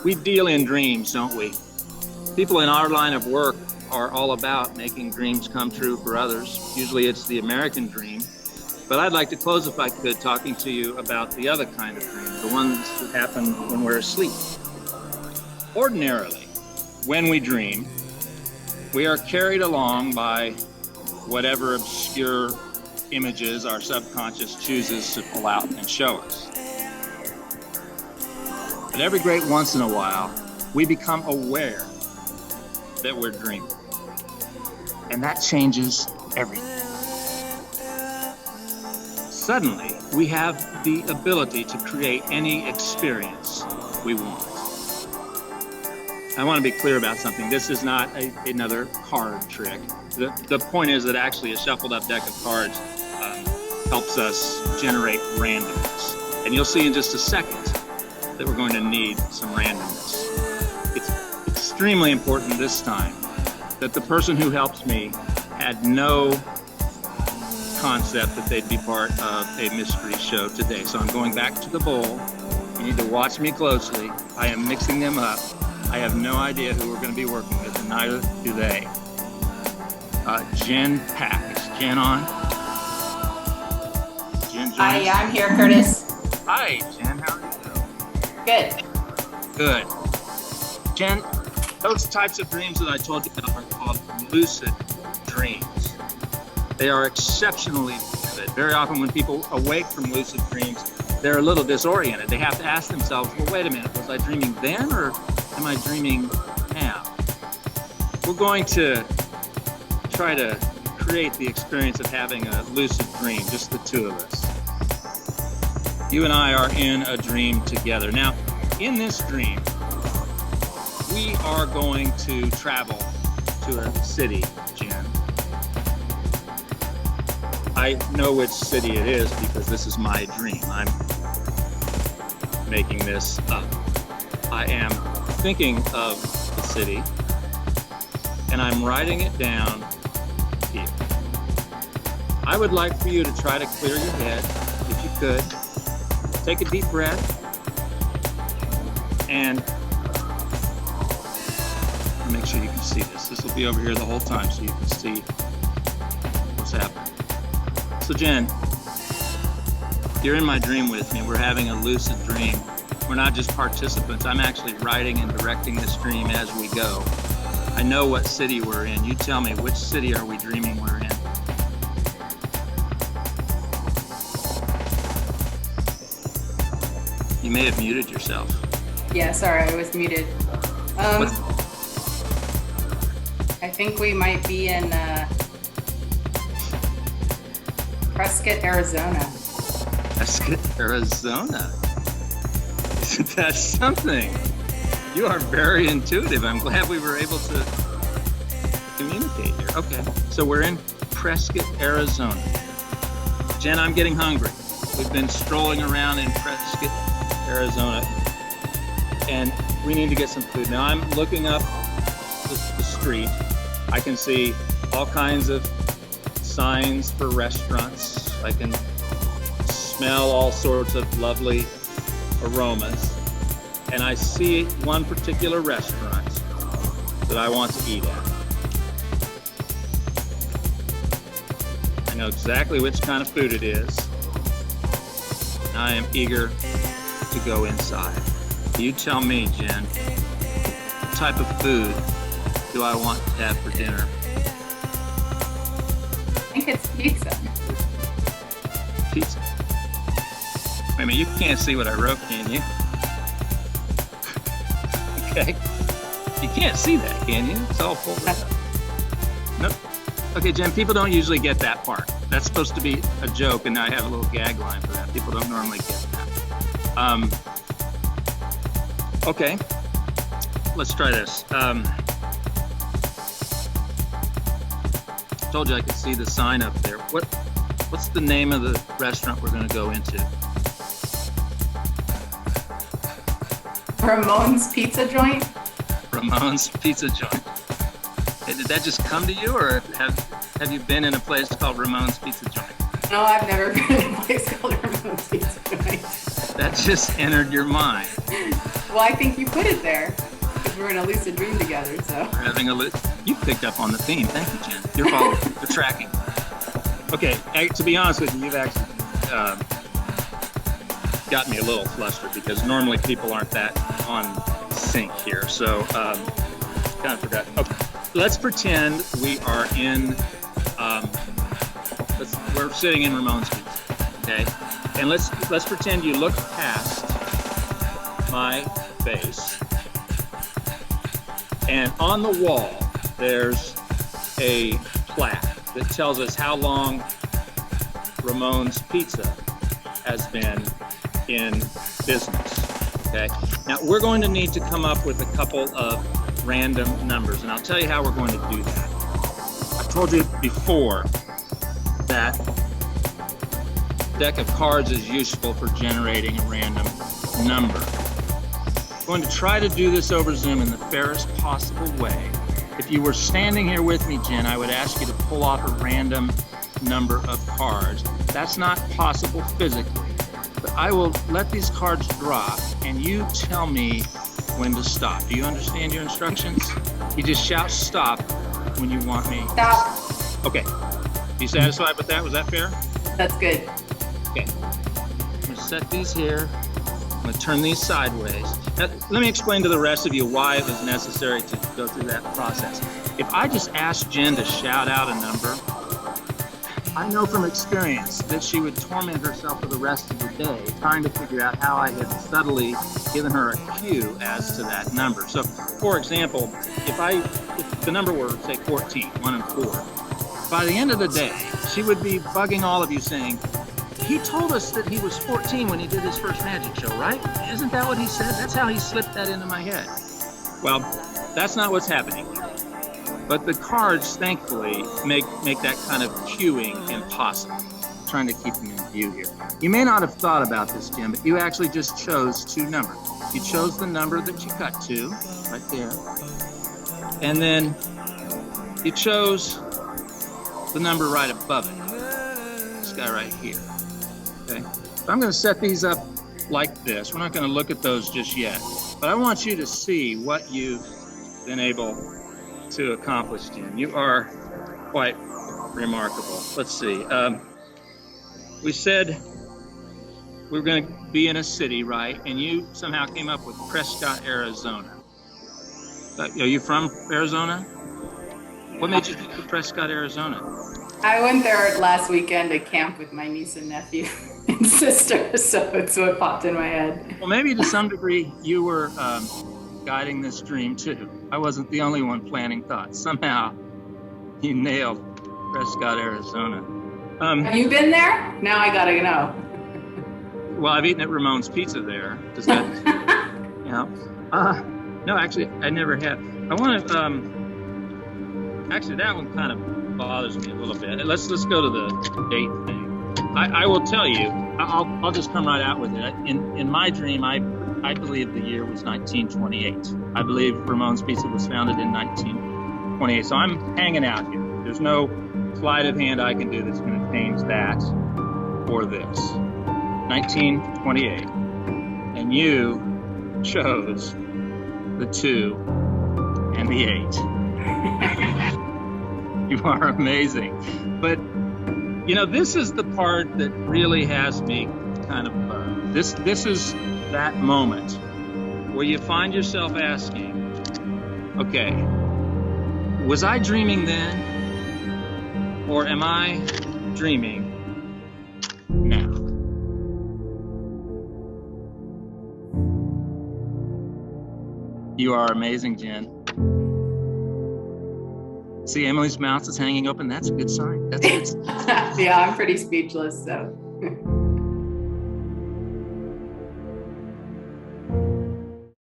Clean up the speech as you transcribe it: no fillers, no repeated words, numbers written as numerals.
We deal in dreams, don't we? People in our line of work are all about making dreams come true for others. Usually it's the American dream. But I'd like to close, if I could, talking to you about the other kind of dream, the ones that happen when we're asleep. Ordinarily, when we dream, we are carried along by whatever obscure images our subconscious chooses to pull out and show us. But every great once in a while, we become aware that we're dreaming. And that changes everything. Suddenly, we have the ability to create any experience we want. I want to be clear about something. This is not another card trick. The point is that actually a shuffled up deck of cards helps us generate randomness. And you'll see in just a second that we're going to need some randomness. It's extremely important this time that the person who helps me had no concept that they'd be part of a mystery show today. So I'm going back to the bowl. You need to watch me closely. I am mixing them up. I have no idea who we're going to be working with, and neither do they. Jen Pack. Is Jen on? Jen, Hi, I'm here, Curtis. Hi, Jen. How are you? Good. Good. Jen, those types of dreams that I told you about are called lucid dreams. They are exceptionally vivid. Very often when people awake from lucid dreams, they're a little disoriented. They have to ask themselves, well, wait a minute, was I dreaming then or am I dreaming now? We're going to try to create the experience of having a lucid dream, just the two of us. You and I are in a dream together. Now, in this dream, we are going to travel to a city, Jen. I know which city it is because this is my dream. I'm making this up. I am thinking of the city and I'm writing it down here. I would like for you to try to clear your head, if you could. Take a deep breath and make sure you can see this. This will be over here the whole time so you can see what's happening. So Jen, you're in my dream with me. We're having a lucid dream. We're not just participants. I'm actually writing and directing this dream as we go. I know what city we're in. You tell me, which city are we dreaming we're in? You may have muted yourself. Yeah, sorry, I was muted. I think we might be in Prescott, Arizona. Prescott, Arizona. Isn't that something? You are very intuitive. I'm glad we were able to communicate here. Okay, so we're in Prescott, Arizona. Jen, I'm getting hungry. We've been strolling around in Prescott, Arizona, and we need to get some food. Now I'm looking up the street. I can see all kinds of signs for restaurants. I can smell all sorts of lovely aromas. And I see one particular restaurant that I want to eat at. I know exactly which kind of food it is. And I am eager to go inside. You tell me, Jen, what type of food do I want to have for dinner? I think it's pizza. Pizza. Wait a minute, you can't see what I wrote, can you? Okay. You can't see that, can you? It's all pulled up. Nope. Okay, Jen, people don't usually get that part. That's supposed to be a joke, and I have a little gag line for that. People don't normally get that. Okay. Let's try this. Told you I could see the sign up there. What's the name of the restaurant we're going to go into? Ramon's Pizza Joint. Ramon's Pizza Joint. Hey, did that just come to you, or have you been in a place called Ramon's Pizza Joint? No, I've never been in a place called Ramon's Pizza Joint. That just entered your mind. Well, I think you put it there because we're in a lucid dream together, so. We're having you picked up on the theme. Thank you, Jen. You're following, you're tracking. Okay, to be honest with you, you've actually got me a little flustered because normally people aren't that on sync here. So kind of forgot. Okay, let's pretend we are in, we're sitting in Ramon's pizza, okay? And let's pretend you look past my face, and on the wall there's a plaque that tells us how long Ramon's Pizza has been in business, okay? Now, we're going to need to come up with a couple of random numbers, and I'll tell you how we're going to do that. I told you before that deck of cards is useful for generating a random number. I'm going to try to do this over Zoom in the fairest possible way. If you were standing here with me, Jen, I would ask you to pull off a random number of cards. That's not possible physically, but I will let these cards drop and you tell me when to stop. Do you understand your instructions? You just shout stop when you want me. Stop. Okay. You satisfied with that? Was that fair? That's good. Okay. I'm going to set these here. I'm going to turn these sideways. Now, let me explain to the rest of you why it was necessary to go through that process. If I just asked Jen to shout out a number, I know from experience that she would torment herself for the rest of the day trying to figure out how I had subtly given her a cue as to that number. So, for example, if the number were, say, 14, 1 and 4, by the end of the day, she would be bugging all of you saying, he told us that he was 14 when he did his first magic show, right? Isn't that what he said? That's how he slipped that into my head. Well, that's not what's happening here. But the cards, thankfully, make that kind of cueing impossible. I'm trying to keep them in view here. You may not have thought about this, Jim, but you actually just chose two numbers. You chose the number that you cut to, right there. And then you chose the number right above it. This guy right here. Okay, so I'm going to set these up like this. We're not going to look at those just yet, but I want you to see what you've been able to accomplish, Jim. You are quite remarkable. Let's see. We said we were going to be in a city, right? And you somehow came up with Prescott, Arizona. Are you from Arizona? What made you think of Prescott, Arizona? I went there last weekend to camp with my niece and nephew and sister, so it's what popped in my head. Well, maybe to some degree you were guiding this dream too. I wasn't the only one planting thoughts. Somehow you nailed Prescott, Arizona. Have you been there? Now I gotta know. Well, I've eaten at Ramon's Pizza there. Does that, you know? No, actually, I never have. I want to, actually, that one kind of bothers me a little bit. Let's go to the date thing. I will tell you, I'll just come right out with it. In my dream, I believe the year was 1928. I believe Ramon's Pizza was founded in 1928. So I'm hanging out here. There's no sleight of hand I can do that's going to change that or this. 1928. And you chose the 2 and the 8. You are amazing. But, you know, this is the part that really has me kind of bugged. This is that moment where you find yourself asking, okay, was I dreaming then? Or am I dreaming now? You are amazing, Jen. See, Emily's mouth is hanging open. That's a good sign. That's a good sign. Yeah, I'm pretty speechless, so.